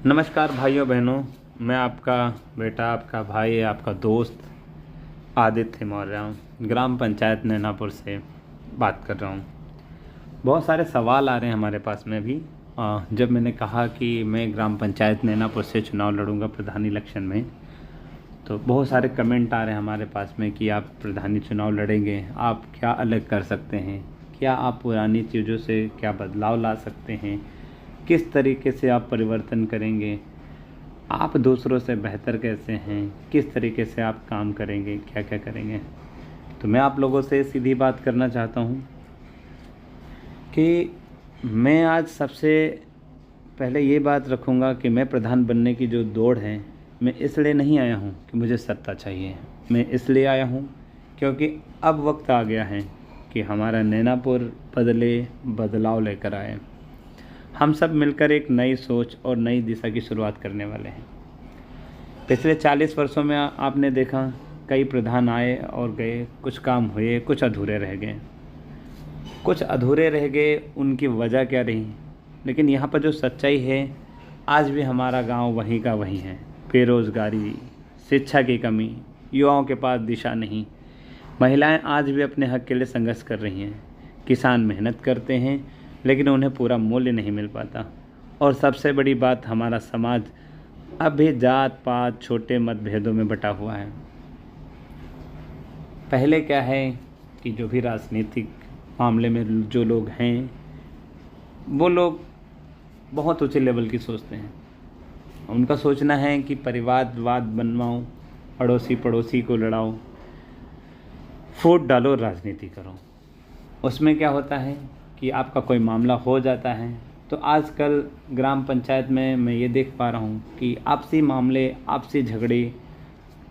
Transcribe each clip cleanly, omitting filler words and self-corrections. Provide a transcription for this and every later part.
नमस्कार भाइयों बहनों, मैं आपका बेटा, आपका भाई, आपका दोस्त आदित्य मौर्य ग्राम पंचायत नैनापुर से बात कर रहा हूँ। बहुत सारे सवाल आ रहे हैं हमारे पास में भी। जब मैंने कहा कि मैं ग्राम पंचायत नैनापुर से चुनाव लड़ूंगा प्रधान इलेक्शन में, तो बहुत सारे कमेंट आ रहे हैं हमारे पास में कि आप प्रधानी चुनाव लड़ेंगे, आप क्या अलग कर सकते हैं, क्या आप पुरानी चीज़ों से क्या बदलाव ला सकते हैं, किस तरीके से आप परिवर्तन करेंगे, आप दूसरों से बेहतर कैसे हैं, किस तरीके से आप काम करेंगे, क्या क्या करेंगे। तो मैं आप लोगों से सीधी बात करना चाहता हूँ कि मैं आज सबसे पहले ये बात रखूँगा कि मैं प्रधान बनने की जो दौड़ है, मैं इसलिए नहीं आया हूँ कि मुझे सत्ता चाहिए। मैं इसलिए आया हूँ क्योंकि अब वक्त आ गया है कि हमारा नैनापुर बदलाव लेकर आए। हम सब मिलकर एक नई सोच और नई दिशा की शुरुआत करने वाले हैं। पिछले 40 वर्षों में आपने देखा कई प्रधान आए और गए, कुछ काम हुए, कुछ अधूरे रह गए। उनकी वजह क्या रही, लेकिन यहाँ पर जो सच्चाई है, आज भी हमारा गांव वहीं का वहीं है। बेरोज़गारी, शिक्षा की कमी, युवाओं के पास दिशा नहीं, महिलाएं आज भी अपने हक के लिए संघर्ष कर रही हैं, किसान मेहनत करते हैं लेकिन उन्हें पूरा मूल्य नहीं मिल पाता, और सबसे बड़ी बात, हमारा समाज अब भी जात पात छोटे मतभेदों में बटा हुआ है। पहले क्या है कि जो भी राजनीतिक मामले में जो लोग हैं, वो लोग बहुत ऊंचे लेवल की सोचते हैं। उनका सोचना है कि परिवारवाद बनवाओ, अड़ोसी पड़ोसी को लड़ाओ, फूट डालो, राजनीति करो। उसमें क्या होता है कि आपका कोई मामला हो जाता है तो आजकल ग्राम पंचायत में मैं ये देख पा रहा हूँ कि आपसी मामले, आपसी झगड़े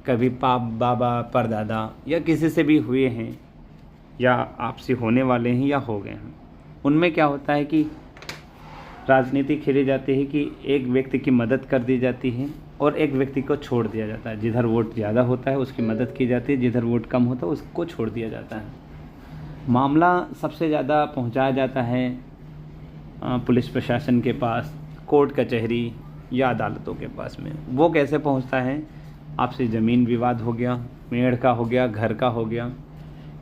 कभी बाबा परदादा या किसी से भी हुए हैं, या आपसी होने वाले हैं या हो गए हैं। उनमें क्या होता है कि राजनीति खेली जाती है कि एक व्यक्ति की मदद कर दी जाती है और एक व्यक्ति को छोड़ दिया जाता है। जिधर वोट ज़्यादा होता है उसकी मदद की जाती है, जिधर वोट कम होता है उसको छोड़ दिया जाता है। मामला सबसे ज़्यादा पहुंचाया जाता है पुलिस प्रशासन के पास, कोर्ट कचहरी या अदालतों के पास में। वो कैसे पहुंचता है? आपसे ज़मीन विवाद हो गया, मेड़ का हो गया, घर का हो गया,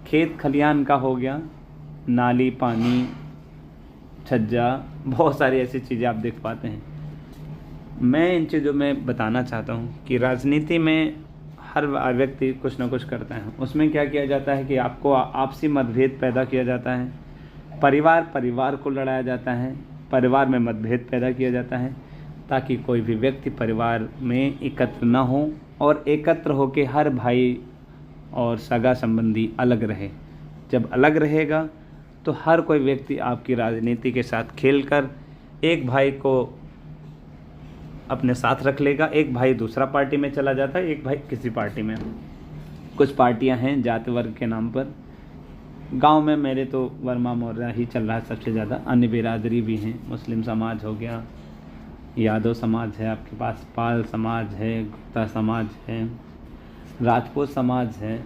खेत खलियान का हो गया, नाली पानी छज्जा, बहुत सारी ऐसी चीज़ें आप देख पाते हैं। मैं इन चीज़ों में बताना चाहता हूँ कि राजनीति में हर व्यक्ति कुछ ना कुछ करता है। उसमें क्या किया जाता है कि आपको आपसी मतभेद पैदा किया जाता है, परिवार को लड़ाया जाता है, परिवार में मतभेद पैदा किया जाता है ताकि कोई भी व्यक्ति परिवार में एकत्र ना हो, और एकत्र होकर हर भाई और सगा संबंधी अलग रहे। जब अलग रहेगा तो हर कोई व्यक्ति आपकी राजनीति के साथ खेलकर एक भाई को अपने साथ रख लेगा। एक भाई दूसरा पार्टी में चला जाता है, एक भाई किसी पार्टी में। कुछ पार्टियां हैं जाति वर्ग के नाम पर। गांव में मेरे तो वर्मा मौर्य ही चल रहा है सबसे ज़्यादा। अन्य बिरादरी भी हैं, मुस्लिम समाज हो गया, यादव समाज है, आपके पास पाल समाज है, गुप्ता समाज है, राजपूत समाज है।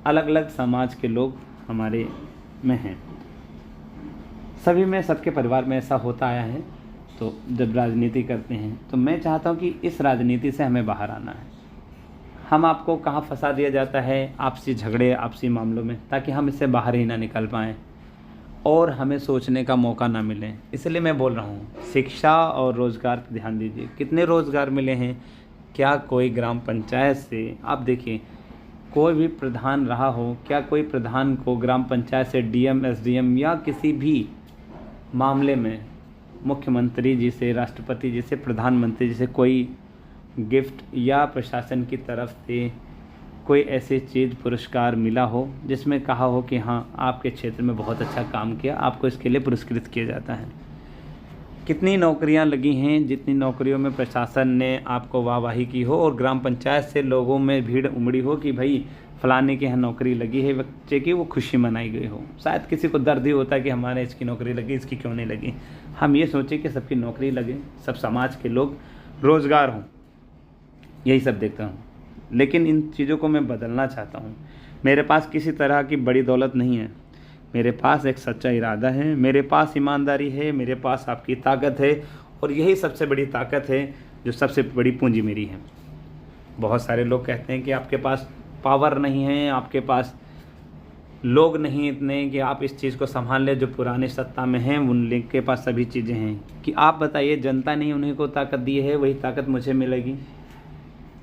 अलग अलग समाज के लोग हमारे में हैं। सभी में, सबके परिवार में ऐसा होता आया है। तो जब राजनीति करते हैं तो मैं चाहता हूं कि इस राजनीति से हमें बाहर आना है। हम आपको कहाँ फंसा दिया जाता है? आपसी झगड़े, आपसी मामलों में, ताकि हम इससे बाहर ही ना निकल पाएँ और हमें सोचने का मौका ना मिले। इसलिए मैं बोल रहा हूँ, शिक्षा और रोज़गार पर ध्यान दीजिए। कितने रोज़गार मिले हैं? क्या कोई ग्राम पंचायत से, आप देखिए, कोई भी प्रधान रहा हो, क्या कोई प्रधान को ग्राम पंचायत से डीएम, एसडीएम या किसी भी मामले में मुख्यमंत्री जी से, राष्ट्रपति जी से, प्रधानमंत्री जी से कोई गिफ्ट या प्रशासन की तरफ से कोई ऐसी चीज़, पुरस्कार मिला हो जिसमें कहा हो कि हाँ, आपके क्षेत्र में बहुत अच्छा काम किया, आपको इसके लिए पुरस्कृत किया जाता है? कितनी नौकरियां लगी हैं जितनी नौकरियों में प्रशासन ने आपको वाहवाही की हो और ग्राम पंचायत से लोगों में भीड़ उमड़ी हो कि भाई फलाने के यहाँ नौकरी लगी है बच्चे की, वो खुशी मनाई गई हो। शायद किसी को दर्द ही होता है कि हमारे इसकी नौकरी लगी, इसकी क्यों नहीं लगी। हम ये सोचें कि सबकी नौकरी लगे, सब समाज के लोग रोज़गार हों, यही सब देखता हूँ। लेकिन इन चीज़ों को मैं बदलना चाहता हूँ। मेरे पास किसी तरह की बड़ी दौलत नहीं है, मेरे पास एक सच्चा इरादा है, मेरे पास ईमानदारी है, मेरे पास आपकी ताकत है, और यही सबसे बड़ी ताकत है जो सबसे बड़ी पूंजी मेरी है। बहुत सारे लोग कहते हैं कि आपके पास पावर नहीं है, आपके पास लोग नहीं इतने कि आप इस चीज़ को संभाल लें, जो पुराने सत्ता में हैं उनके पास सभी चीज़ें हैं। कि आप बताइए, जनता ने उन्हीं को ताकत दी है, वही ताकत मुझे मिलेगी?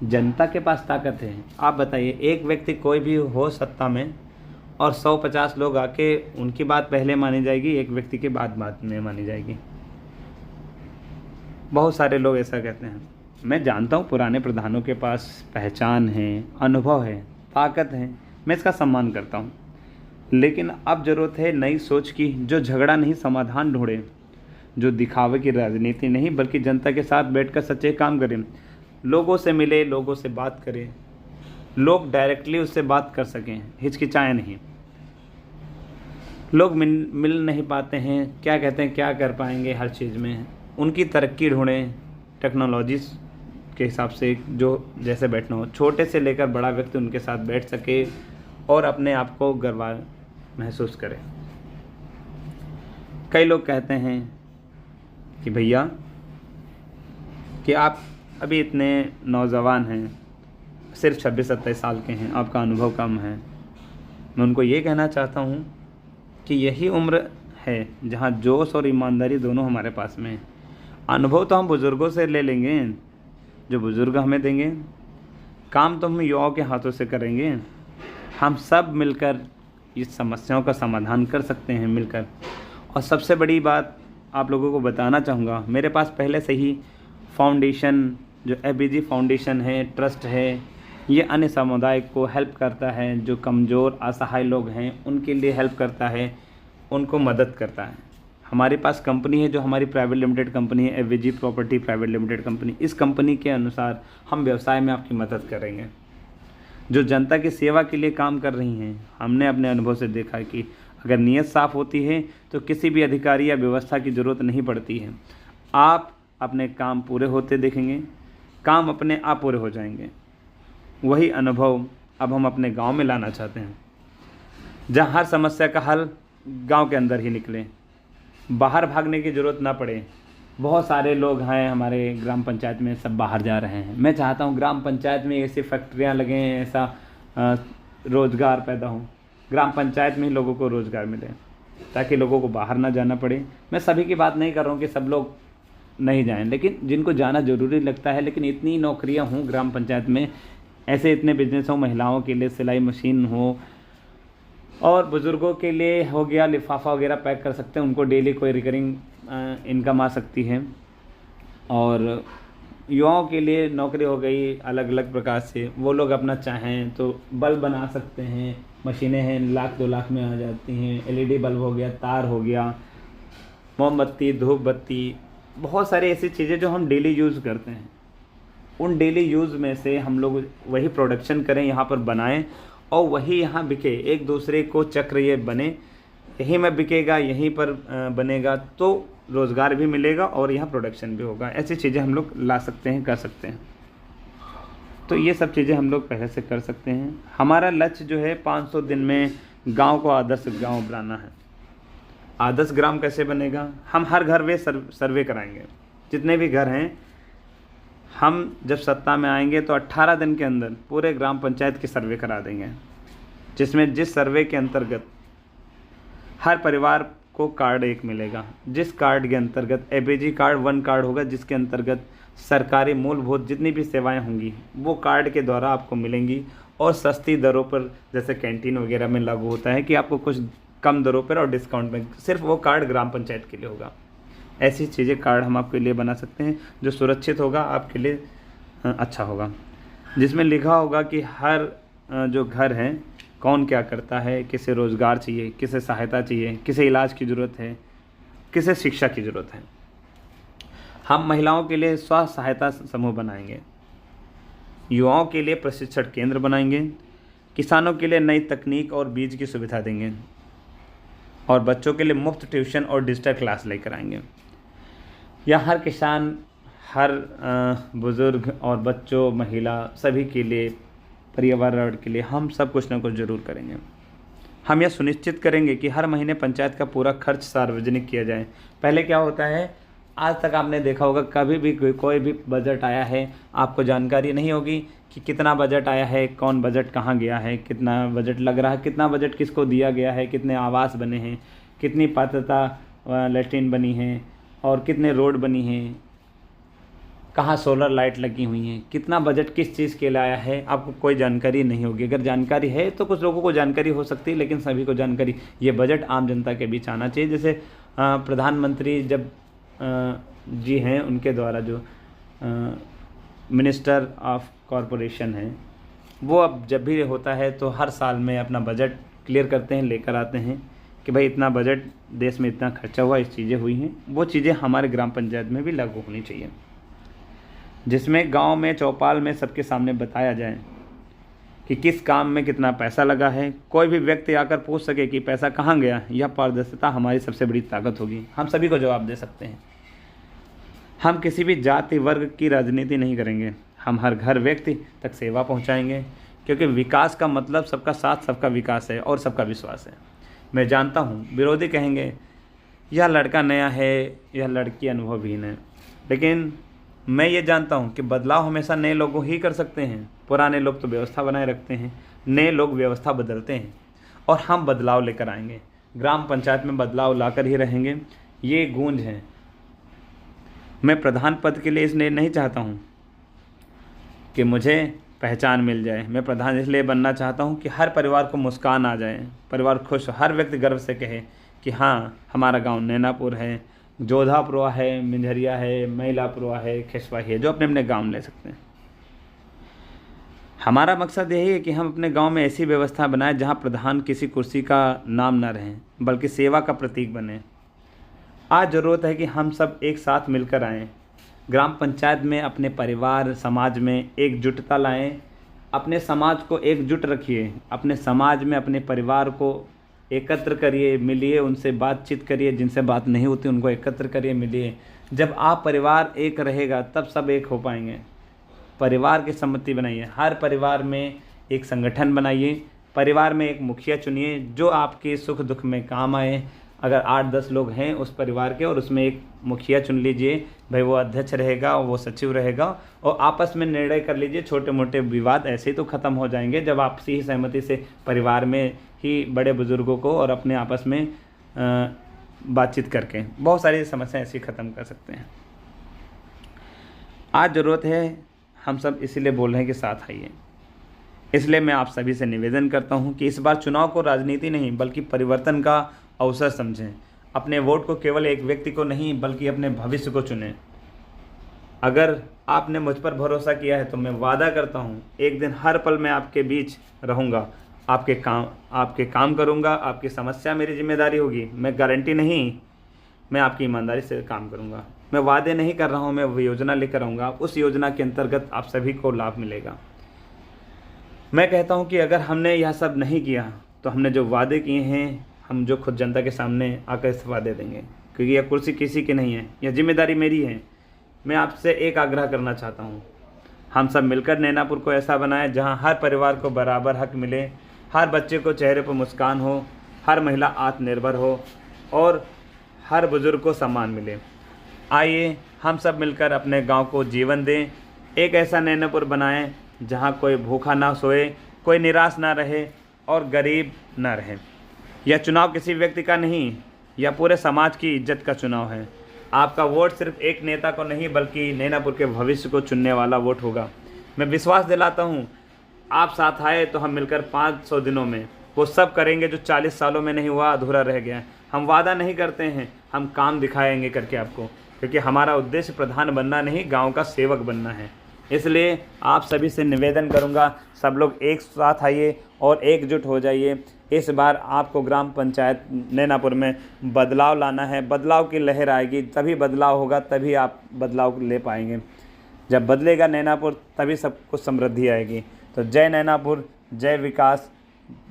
जनता के पास ताकत है। आप बताइए, एक व्यक्ति कोई भी हो सत्ता में और 150 लोग आके उनकी बात पहले मानी जाएगी, एक व्यक्ति की बात बाद में मानी जाएगी। बहुत सारे लोग ऐसा कहते हैं। मैं जानता हूँ पुराने प्रधानों के पास पहचान है, अनुभव है, ताकत है, मैं इसका सम्मान करता हूँ। लेकिन अब ज़रूरत है नई सोच की, जो झगड़ा नहीं समाधान ढूंढे, जो दिखावे की राजनीति नहीं बल्कि जनता के साथ बैठकर सच्चे काम करें, लोगों से मिले, लोगों से बात करें, लोग उससे बात कर सकें, हिचकिचाएं नहीं। लोग मिल नहीं पाते हैं, क्या कहते हैं क्या कर पाएंगे हर चीज़ में, उनकी तरक्की ढूंढें टेक्नोलॉजी के हिसाब से, जो जैसे बैठना हो, छोटे से लेकर बड़ा व्यक्ति उनके साथ बैठ सके और अपने आप को गर्व महसूस करें। कई लोग कहते हैं कि भैया कि आप अभी इतने नौजवान हैं, सिर्फ 26-27 साल के हैं, आपका अनुभव कम है। मैं उनको ये कहना चाहता हूँ कि यही उम्र है जहाँ जोश और ईमानदारी दोनों हमारे पास में है। अनुभव तो हम बुज़ुर्गों से ले लेंगे, जो बुज़ुर्ग हमें देंगे, काम तो हम युवाओं के हाथों से करेंगे। हम सब मिलकर इस समस्याओं का समाधान कर सकते हैं मिलकर। और सबसे बड़ी बात आप लोगों को बताना चाहूँगा, मेरे पास पहले से ही फाउंडेशन, जो FBG फाउंडेशन है, ट्रस्ट है, ये अन्य समुदाय को हेल्प करता है, जो कमज़ोर असहाय लोग हैं उनके लिए हेल्प करता है, उनको मदद करता है। हमारे पास कंपनी है जो हमारी प्राइवेट लिमिटेड कंपनी है, FBG property private limited company. इस कंपनी के अनुसार हम व्यवसाय में आपकी मदद करेंगे। जो जनता की सेवा के लिए काम कर रही हैं, हमने अपने अनुभव से देखा कि अगर नीयत साफ़ होती है तो किसी भी अधिकारी या व्यवस्था की ज़रूरत नहीं पड़ती है। आप अपने काम पूरे होते देखेंगे, काम अपने आप पूरे हो जाएंगे। वही अनुभव अब हम अपने गांव में लाना चाहते हैं, जहां हर समस्या का हल गांव के अंदर ही निकले, बाहर भागने की ज़रूरत ना पड़े। बहुत सारे लोग हैं हमारे ग्राम पंचायत में, सब बाहर जा रहे हैं। मैं चाहता हूं ग्राम पंचायत में ऐसी फैक्ट्रियां लगें, ऐसा रोज़गार पैदा हो, ग्राम पंचायत में ही लोगों को रोज़गार मिले, ताकि लोगों को बाहर ना जाना पड़े। मैं सभी की बात नहीं कर रहा हूँ कि सब लोग नहीं जाएं, लेकिन जिनको जाना ज़रूरी लगता है, लेकिन इतनी नौकरियां हों ग्राम पंचायत में, ऐसे इतने बिजनेस हों, महिलाओं के लिए सिलाई मशीन हो, और बुज़ुर्गों के लिए हो गया लिफाफा वगैरह पैक कर सकते हैं, उनको डेली कोई रिकरिंग इनकम आ सकती है। और युवाओं के लिए नौकरी हो गई अलग अलग प्रकार से, वो लोग अपना चाहें तो बल्ब बना सकते हैं, मशीनें हैं 1-2 लाख में आ जाती हैं। LED बल्ब हो गया, तार हो गया, मोमबत्ती, धूप बत्ती, बहुत सारी ऐसी चीज़ें जो हम डेली यूज़ करते हैं, उन डेली यूज़ में से हम लोग वही प्रोडक्शन करें, यहाँ पर बनाएं और वही यहाँ बिके। एक दूसरे को चक्र ये बने, यहीं में बिकेगा, यहीं पर बनेगा, तो रोज़गार भी मिलेगा और यहाँ प्रोडक्शन भी होगा। ऐसी चीज़ें हम लोग ला सकते हैं, कर सकते हैं। तो ये सब चीज़ें हम लोग पहले से कर सकते हैं। हमारा लक्ष्य जो है 500 दिन में गांव को आदर्श गांव बनाना है। आदर्श ग्राम कैसे बनेगा? हम हर घर में सर्वे कराएंगे, जितने भी घर हैं। हम जब सत्ता में आएंगे तो 18 दिन के अंदर पूरे ग्राम पंचायत की सर्वे करा देंगे, जिसमें जिस सर्वे के अंतर्गत हर परिवार को कार्ड एक मिलेगा, जिस कार्ड के अंतर्गत FBG कार्ड 1 कार्ड होगा, जिसके अंतर्गत सरकारी मूलभूत जितनी भी सेवाएं होंगी वो कार्ड के द्वारा आपको मिलेंगी, और सस्ती दरों पर, जैसे कैंटीन वगैरह में लागू होता है कि आपको कुछ कम दरों पर और डिस्काउंट में, सिर्फ वो कार्ड ग्राम पंचायत के लिए होगा। ऐसी चीज़ें कार्ड हम आपके लिए बना सकते हैं जो सुरक्षित होगा, आपके लिए अच्छा होगा, जिसमें लिखा होगा कि हर जो घर है कौन क्या करता है, किसे रोज़गार चाहिए, किसे सहायता चाहिए, किसे इलाज की ज़रूरत है, किसे शिक्षा की ज़रूरत है। हम महिलाओं के लिए स्व सहायता समूह बनाएंगे, युवाओं के लिए प्रशिक्षण केंद्र बनाएंगे, किसानों के लिए नई तकनीक और बीज की सुविधा देंगे, और बच्चों के लिए मुफ्त ट्यूशन और डिजिटल क्लास लेकर आएंगे। या हर किसान, हर बुज़ुर्ग और बच्चों, महिला, सभी के लिए, पर्यावरण के लिए हम सब कुछ ना कुछ ज़रूर करेंगे। हम यह सुनिश्चित करेंगे कि हर महीने पंचायत का पूरा खर्च सार्वजनिक किया जाए। पहले क्या होता है, आज तक आपने देखा होगा कभी भी कोई भी बजट आया है आपको जानकारी नहीं होगी कि कितना बजट आया है, कौन बजट कहाँ गया है, कितना बजट लग रहा है, कितना बजट किसको दिया गया है, कितने आवास बने हैं, कितनी पात्रता लैट्रीन बनी है और कितने रोड बनी हैं, कहाँ सोलर लाइट लगी हुई हैं, कितना बजट किस चीज़ के लिए आया है, आपको कोई जानकारी नहीं होगी। अगर जानकारी है तो कुछ लोगों को जानकारी हो सकती है, लेकिन सभी को जानकारी, ये बजट आम जनता के बीच आना चाहिए। जैसे प्रधानमंत्री जब जी हैं, उनके द्वारा जो मिनिस्टर ऑफ कॉरपोरेशन हैं, वो अब जब भी होता है तो हर साल में अपना बजट क्लियर करते हैं, लेकर आते हैं कि भाई इतना बजट, देश में इतना खर्चा हुआ, इस चीज़ें हुई हैं। वो चीज़ें हमारे ग्राम पंचायत में भी लागू होनी चाहिए, जिसमें गांव में चौपाल में सबके सामने बताया जाए कि किस काम में कितना पैसा लगा है। कोई भी व्यक्ति आकर पूछ सके कि पैसा कहाँ गया। यह पारदर्शिता हमारी सबसे बड़ी ताकत होगी, हम सभी को जवाब दे सकते हैं। हम किसी भी जाति वर्ग की राजनीति नहीं करेंगे, हम हर घर व्यक्ति तक सेवा पहुंचाएंगे, क्योंकि विकास का मतलब सबका साथ, सबका विकास है और सबका विश्वास है। मैं जानता हूँ विरोधी कहेंगे यह लड़का नया है, यह लड़की अनुभवहीन है, लेकिन मैं ये जानता हूँ कि बदलाव हमेशा नए लोगों ही कर सकते हैं। पुराने लोग तो व्यवस्था बनाए रखते हैं, नए लोग व्यवस्था बदलते हैं और हम बदलाव लेकर आएंगे। ग्राम पंचायत में बदलाव लाकर ही रहेंगे, ये गूंज है। मैं प्रधान पद के लिए इसलिए नहीं चाहता हूँ कि मुझे पहचान मिल जाए। मैं प्रधान इसलिए बनना चाहता हूँ कि हर परिवार को मुस्कान आ जाए, परिवार खुश हो, हर व्यक्ति गर्व से कहे कि हाँ हमारा गांव नैनापुर है, जोधापुरा है, मिंझरिया है, महिलापुरा है, खेसवाही है, जो अपने अपने गांव ले सकते हैं। हमारा मकसद यही है कि हम अपने गांव में ऐसी व्यवस्था बनाएं जहां प्रधान किसी कुर्सी का नाम न रहे, बल्कि सेवा का प्रतीक बने। आज ज़रूरत है कि हम सब एक साथ मिलकर आएँ, ग्राम पंचायत में अपने परिवार समाज में एकजुटता लाएं, अपने समाज को एकजुट रखिए, अपने समाज में अपने परिवार को एकत्र करिए, मिलिए, उनसे बातचीत करिए, जिनसे बात नहीं होती उनको एकत्र करिए, मिलिए। जब आप परिवार एक रहेगा तब सब एक हो पाएंगे। परिवार की सम्मति बनाइए, हर परिवार में एक संगठन बनाइए, परिवार में एक मुखिया चुनिए जो आपके सुख दुख में काम आए। अगर 8-10 लोग हैं उस परिवार के और उसमें एक मुखिया चुन लीजिए, भाई वो अध्यक्ष रहेगा और वो सचिव रहेगा, और आपस में निर्णय कर लीजिए। छोटे मोटे विवाद ऐसे ही तो ख़त्म हो जाएंगे जब आपसी ही सहमति से परिवार में ही बड़े बुजुर्गों को और अपने आपस में बातचीत करके बहुत सारी समस्याएं ऐसी ख़त्म कर सकते हैं। आज ज़रूरत है, हम सब इसीलिए बोल रहे हैं कि साथ आइए। इसलिए मैं आप सभी से निवेदन करता हूं कि इस बार चुनाव को राजनीति नहीं बल्कि परिवर्तन का अवसर समझें। अपने वोट को केवल एक व्यक्ति को नहीं बल्कि अपने भविष्य को चुनें। अगर आपने मुझ पर भरोसा किया है तो मैं वादा करता हूं एक दिन हर पल मैं आपके बीच रहूंगा, आपके काम करूंगा, आपकी समस्या मेरी जिम्मेदारी होगी। मैं गारंटी नहीं, मैं आपकी ईमानदारी से काम करूंगा। मैं वादे नहीं कर रहा हूं, मैं वो योजना लेकर आऊँगा, उस योजना के अंतर्गत आप सभी को लाभ मिलेगा। मैं कहता हूं कि अगर हमने यह सब नहीं किया तो हमने जो वादे किए हैं हम जो खुद जनता के सामने आकर इस्तीफा दे देंगे, क्योंकि यह कुर्सी किसी की नहीं है, यह जिम्मेदारी मेरी है। मैं आपसे एक आग्रह करना चाहता हूं, हम सब मिलकर नैनापुर को ऐसा बनाएं जहां हर परिवार को बराबर हक मिले, हर बच्चे को चेहरे पर मुस्कान हो, हर महिला आत्मनिर्भर हो और हर बुजुर्ग को सम्मान मिले। आइए हम सब मिलकर अपने गांव को जीवन दें, एक ऐसा नैनापुर बनाएं जहां कोई भूखा ना सोए, कोई निराश ना रहे और गरीब ना रहे। यह चुनाव किसी व्यक्ति का नहीं, यह पूरे समाज की इज्जत का चुनाव है। आपका वोट सिर्फ एक नेता को नहीं बल्कि नैनापुर के भविष्य को चुनने वाला वोट होगा। मैं विश्वास दिलाता हूँ, आप साथ आए तो हम मिलकर 500 दिनों में वो सब करेंगे जो 40 सालों में नहीं हुआ, अधूरा रह गया। हम वादा नहीं करते हैं, हम काम दिखाएंगे करके आपको, क्योंकि हमारा उद्देश्य प्रधान बनना नहीं, गाँव का सेवक बनना है। इसलिए आप सभी से निवेदन करूंगा, सब लोग एक साथ आइए और एकजुट हो जाइए। इस बार आपको ग्राम पंचायत नैनापुर में बदलाव लाना है, बदलाव की लहर आएगी, तभी बदलाव होगा, तभी आप बदलाव ले पाएंगे। जब बदलेगा नैनापुर तभी सब कुछ समृद्धि आएगी। तो जय नैनापुर, जय विकास,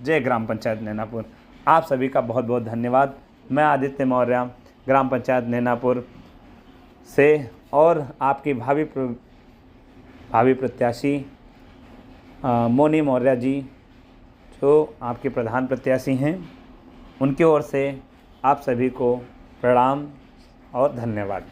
जय ग्राम पंचायत नैनापुर। आप सभी का बहुत बहुत धन्यवाद। मैं आदित्य मौर्य, ग्राम पंचायत नैनापुर से, और आपकी भावी प्रत्याशी मोनी मौर्य जी जो आपके प्रधान प्रत्याशी हैं, उनकी ओर से आप सभी को प्रणाम और धन्यवाद।